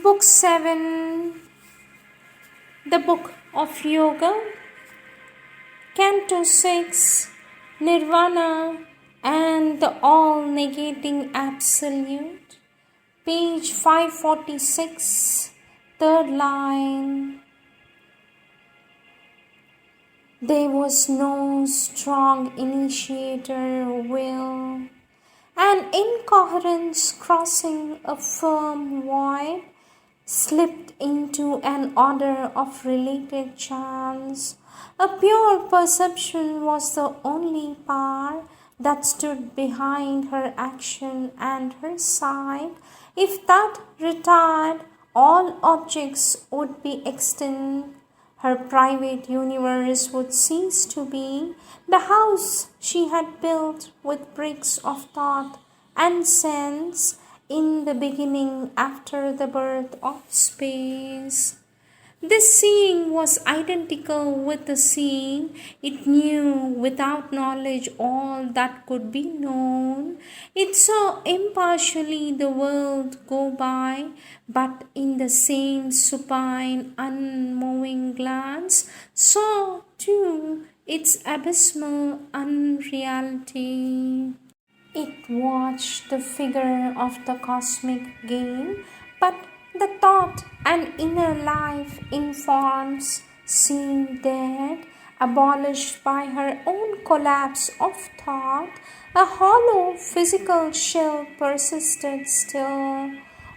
Book 7, the Book of Yoga, Canto 6, Nirvana and the All-Negating Absolute, page 546, third line. There was no strong initiator will, an incoherence crossing a firm void, slipped into an order of related chance. A pure perception was the only power that stood behind her action and her sight. If that retired, all objects would be extinct. Her private universe would cease to be the house she had built with bricks of thought and sense in the beginning after the birth of space. This seeing was identical with the seeing. It knew without knowledge all that could be known. It saw impartially the world go by, but in the same supine, unmoving glance saw too its abysmal unreality. It watched the figure of the cosmic game, but the thought and inner life in forms seemed dead, abolished by her own collapse of thought. A hollow physical shell persisted still.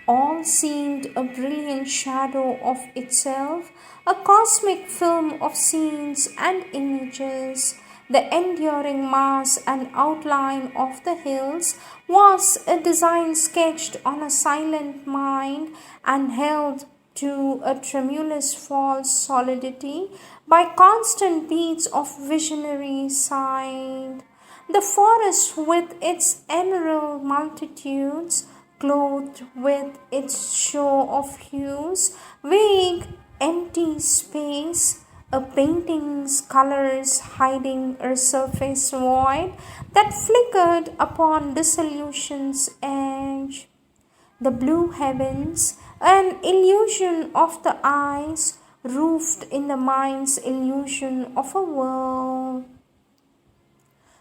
All seemed a brilliant shadow of itself, a cosmic film of scenes and images. The enduring mass and outline of the hills was a design sketched on a silent mind and held to a tremulous false solidity by constant beats of visionary sight. The forest with its emerald multitudes, clothed with its show of hues, vague, empty space, a painting's colors hiding a surface void that flickered upon dissolution's edge. The blue heavens, an illusion of the eyes, roofed in the mind's illusion of a world.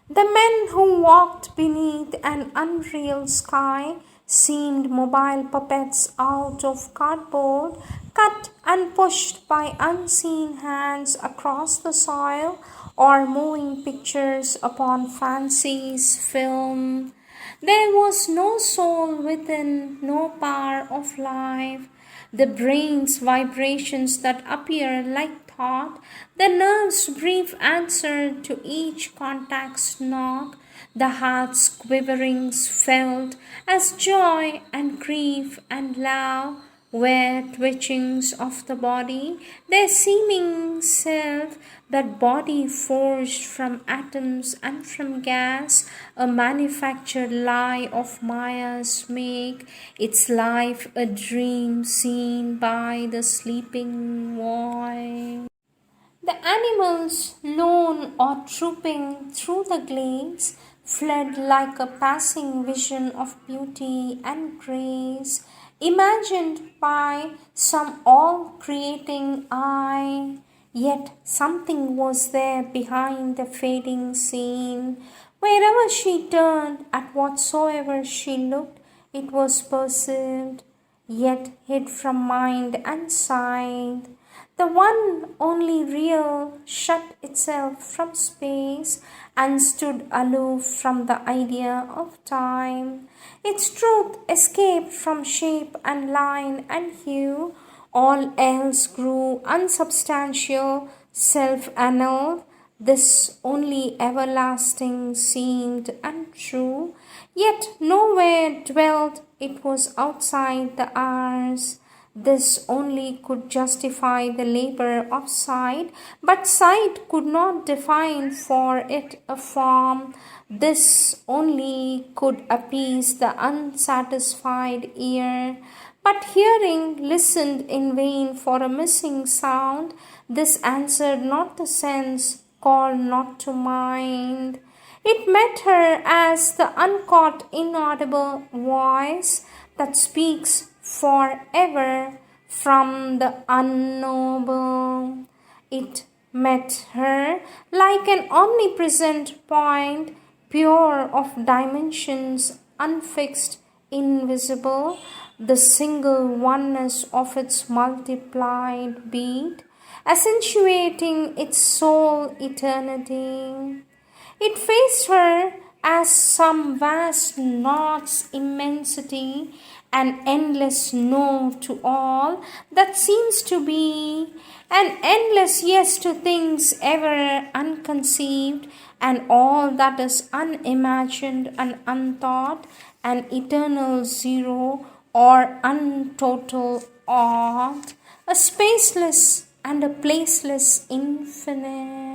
The men who walked beneath an unreal sky seemed mobile puppets out of cardboard, cut and pushed by unseen hands across the soil, or moving pictures upon fancy's film. There was no soul within, no power of life. The brain's vibrations that appear like thought, the nerve's brief answer to each contact's knock, the heart's quiverings felt as joy and grief and love were twitchings of the body, their seeming self, that body forged from atoms and from gas, a manufactured lie of Maya's make, its life a dream seen by the sleeping void. The animals, lone or trooping through the glades, fled like a passing vision of beauty and grace, imagined by some all-creating eye. Yet something was there behind the fading scene. Wherever she turned, at whatsoever she looked, it was perceived, yet hid from mind and sight. The one only real shut itself from space and stood aloof from the idea of time. Its truth escaped from shape and line and hue. All else grew unsubstantial, self-annulled. This only everlasting seemed untrue. Yet nowhere dwelt, it was outside the hours. This only could justify the labor of sight, but sight could not define for it a form. This only could appease the unsatisfied ear. But hearing listened in vain for a missing sound. This answered not the sense, called not to mind. It met her as the uncaught inaudible voice that speaks forever from the unknowable. It met her like an omnipresent point, pure of dimensions, unfixed, invisible, the single oneness of its multiplied beat, accentuating its sole eternity. It faced her as some vast not's immensity, an endless no to all that seems to be, an endless yes to things ever unconceived, and all that is unimagined and unthought, an eternal zero or untotal aught, a spaceless and a placeless infinite.